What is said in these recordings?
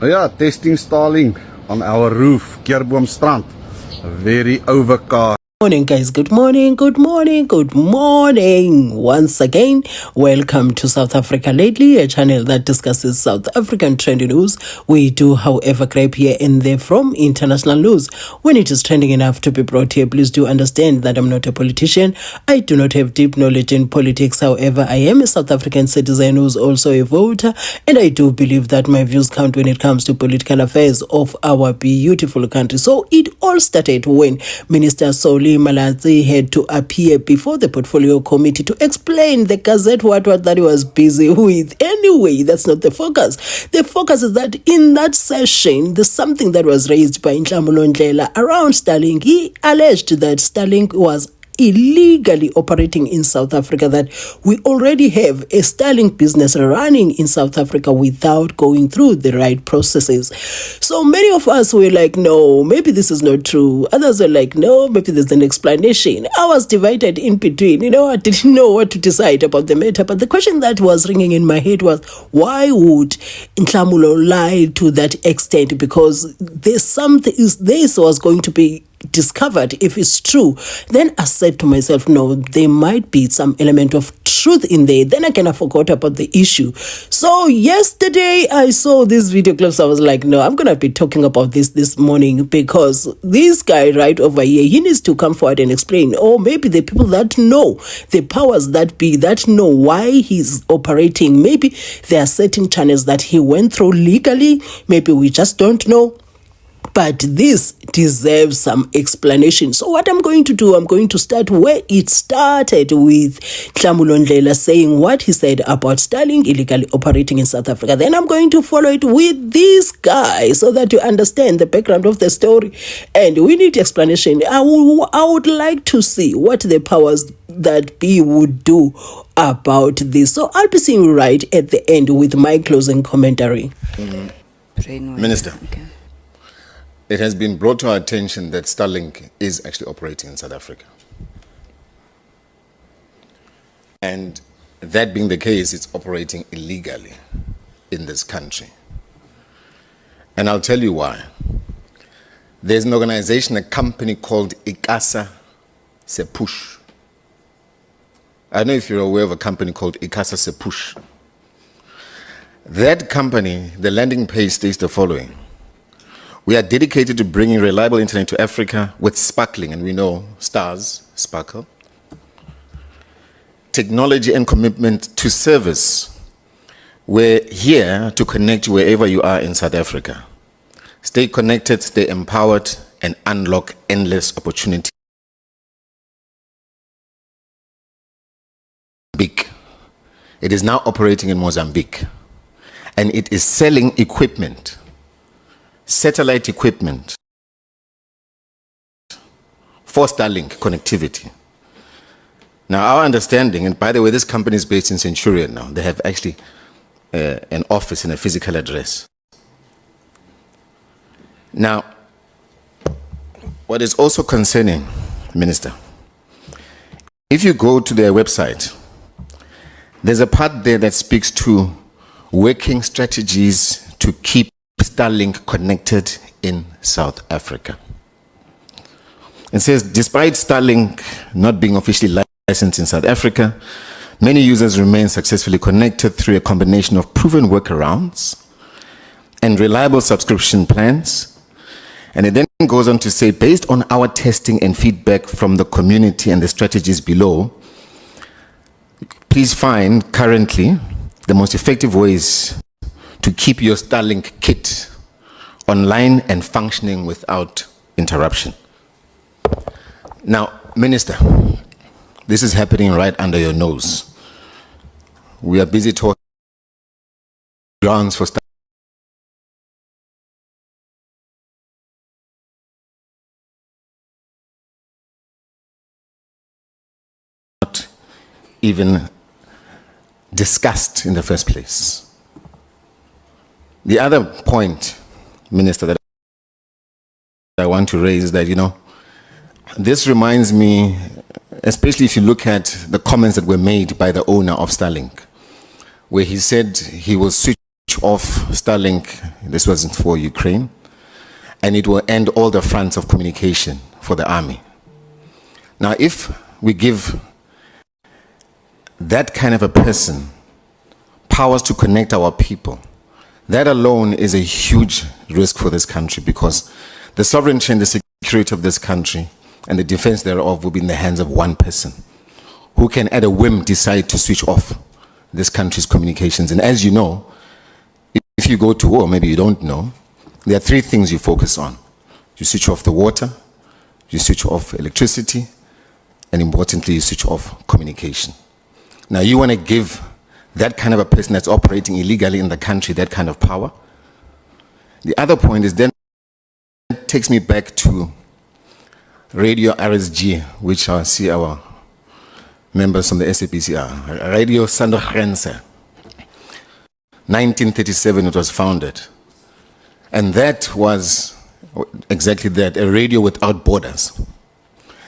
Yeah, testing Starlink on our roof, Keerboomstrand. Very overcast. Morning guys, good morning once again. Welcome to South Africa Lately, a channel that discusses South African trending news. We do however grab here and there from international news when it is trending enough to be brought here. Please do understand that I'm not a politician. I do not have deep knowledge in politics. However, I am a South African citizen who's also a voter, and I do believe that my views count when it comes to political affairs of our beautiful country. So it all started when Minister Soli Malatsi had to appear before the portfolio committee to explain the Gazette what that he was busy with. Anyway, that's not the focus. The focus is that in that session, there's something that was raised by Nhlamulo Ndlela around Starlink. He alleged that Starlink was illegally operating in South Africa, that we already have a Starlink business running in South Africa without going through the right processes. So many of us were like, no, maybe this is not true. Others were like, no, maybe there's an explanation. I was divided in between. I didn't know what to decide about the matter. But the question that was ringing in my head was, why would Nhlamulo lie to that extent? Because there's something, this was going to be discovered if it's true. Then I said to myself, no, there might be some element of truth in there. Then again, I forgot about the issue. So yesterday I saw these video clips. I was like, no, I'm gonna be talking about this morning, because this guy right over here, he needs to come forward and explain, or maybe the people that know, the powers that be, that know why he's operating, maybe there are certain channels that he went through legally, maybe we just don't know. But this deserves some explanation. So what I'm going to do, I'm going to start where it started, with Nhlamulo Ndlela saying what he said about Starlink illegally operating in South Africa. Then I'm going to follow it with this guy so that you understand the background of the story. And we need explanation. I would like to see what the powers that be would do about this. So I'll be seeing you right at the end with my closing commentary. Minister. Okay. It has been brought to our attention that Starlink is actually operating in South Africa. And that being the case, it's operating illegally in this country. And I'll tell you why. There's an organization, a company called ICASA Sepush. I don't know if you're aware of a company called ICASA Sepush. That company, the landing page states the following: we are dedicated to bringing reliable internet to Africa with sparkling, and we know stars sparkle, technology and commitment to service. We're here to connect you wherever you are in South Africa. Stay connected, stay empowered, and unlock endless opportunity. It is now operating in Mozambique, and it is selling equipment, satellite equipment for Starlink connectivity. Now, our understanding, and by the way, this company is based in Centurion now. They have actually an office and a physical address. Now, what is also concerning, Minister, if you go to their website, there's a part there that speaks to working strategies to keep Starlink connected in South Africa. It says, despite Starlink not being officially licensed in South Africa, many users remain successfully connected through a combination of proven workarounds and reliable subscription plans. And it then goes on to say, based on our testing and feedback from the community and the strategies below, please find currently the most effective ways to keep your Starlink kit online and functioning without interruption. Now, Minister, this is happening right under your nose. We are busy talking grounds for Starlink. Not even discussed in the first place. The other point, Minister, that I want to raise is that, this reminds me, especially if you look at the comments that were made by the owner of Starlink, where he said he will switch off Starlink. This wasn't for Ukraine. And it will end all the fronts of communication for the army. Now, if we give that kind of a person powers to connect our people, that alone is a huge risk for this country, because the sovereignty and the security of this country and the defense thereof will be in the hands of one person who can at a whim decide to switch off this country's communications. And as you know, if you go to war, maybe you don't know, there are three things you focus on. You switch off the water, you switch off electricity, and importantly, you switch off communication. Now, you want to give that kind of a person that's operating illegally in the country that kind of power? The other point is, then it takes me back to Radio RSG, which I see our members from the SAPC are. Radio Sandogense. 1937 it was founded. And that was exactly that, a radio without borders.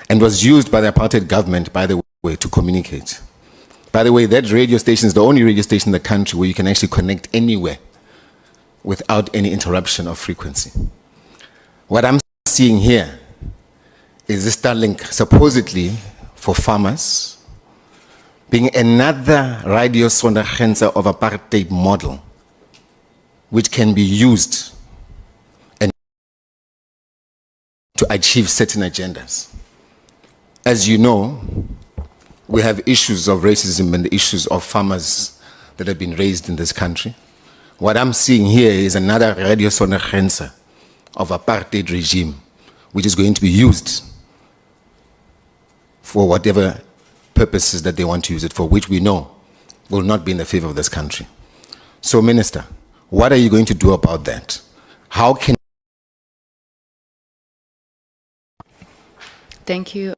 And was used by the apartheid government, by the way, to communicate. By the way, that radio station is the only radio station in the country where you can actually connect anywhere without any interruption of frequency. What I'm seeing here is this Starlink, supposedly for farmers, being another radio sondergrenze of apartheid model, which can be used and to achieve certain agendas. As you know, we have issues of racism and the issues of farmers that have been raised in this country. What I'm seeing here is another radio sondergrenze of apartheid regime, which is going to be used for whatever purposes that they want to use it for, which we know will not be in the favor of this country. So, Minister, what are you going to do about that? How can... Thank you.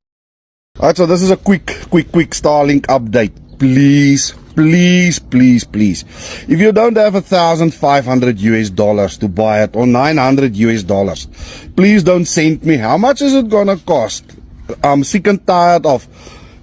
All right, so this is a quick Starlink update. Please. If you don't have $1,500 to buy it, or $900, please don't send me. How much is it gonna cost? I'm sick and tired of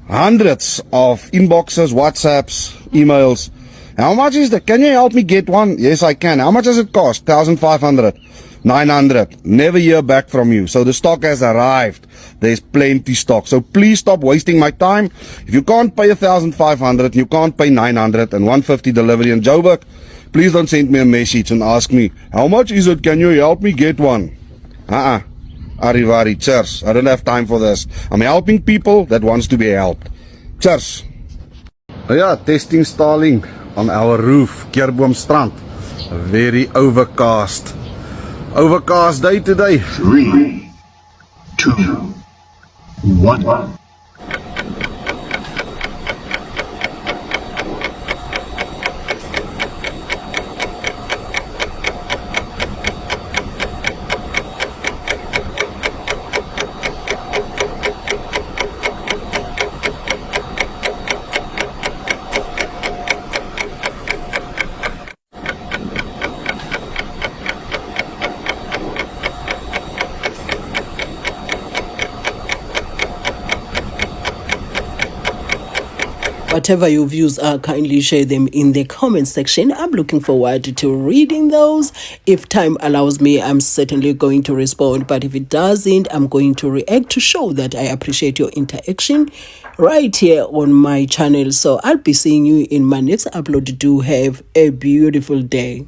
hundreds of inboxes, WhatsApps, emails. How much is that? Can you help me get one? Yes, I can. How much does it cost? 1,500, 900. Never hear back from you. So the stock has arrived. There's plenty stock. So please stop wasting my time. If you can't pay 1,500, you can't pay 900 and 150 delivery in Joburg, please don't send me a message and ask me, how much is it? Can you help me get one? Arrivari, cheers. I don't have time for this. I'm helping people that wants to be helped. Cheers. Yeah, testing Starlink on our roof, Keurboomstrand. A very overcast day today. 3, 2, 1. Whatever your views are, kindly share them in the comment section. I'm looking forward to reading those. If time allows me, I'm certainly going to respond. But if it doesn't, I'm going to react to show that I appreciate your interaction right here on my channel. So I'll be seeing you in my next upload. Do have a beautiful day.